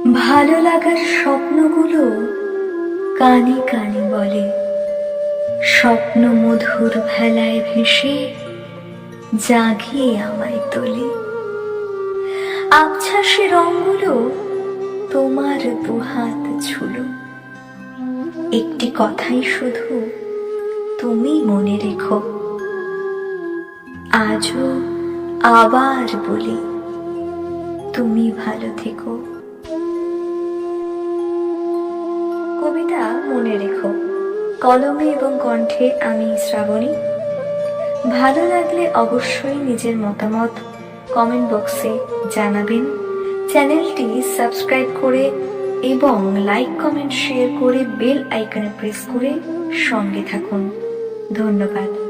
ভালো লাগার স্বপ্নগুলো কানে কানে বলে, স্বপ্ন মধুর ভেলায় ভেসে জাগিয়ে আমায় তোলে। আবছা সে রঙগুলো তোমার দুহাত ছুলো, একটি কথাই শুধু তুমি মনে রেখো। আজও আবার বলি, তুমি ভালো থেকো। কবিতা মনে রেখো, কলমে এবং কণ্ঠে আমি শ্রাবণী। ভালো লাগলে অবশ্যই নিজের মতামত কমেন্ট বক্সে জানাবেন। চ্যানেলটি সাবস্ক্রাইব করে এবং লাইক কমেন্ট শেয়ার করে বেল আইকনে প্রেস করে সঙ্গে থাকুন। ধন্যবাদ।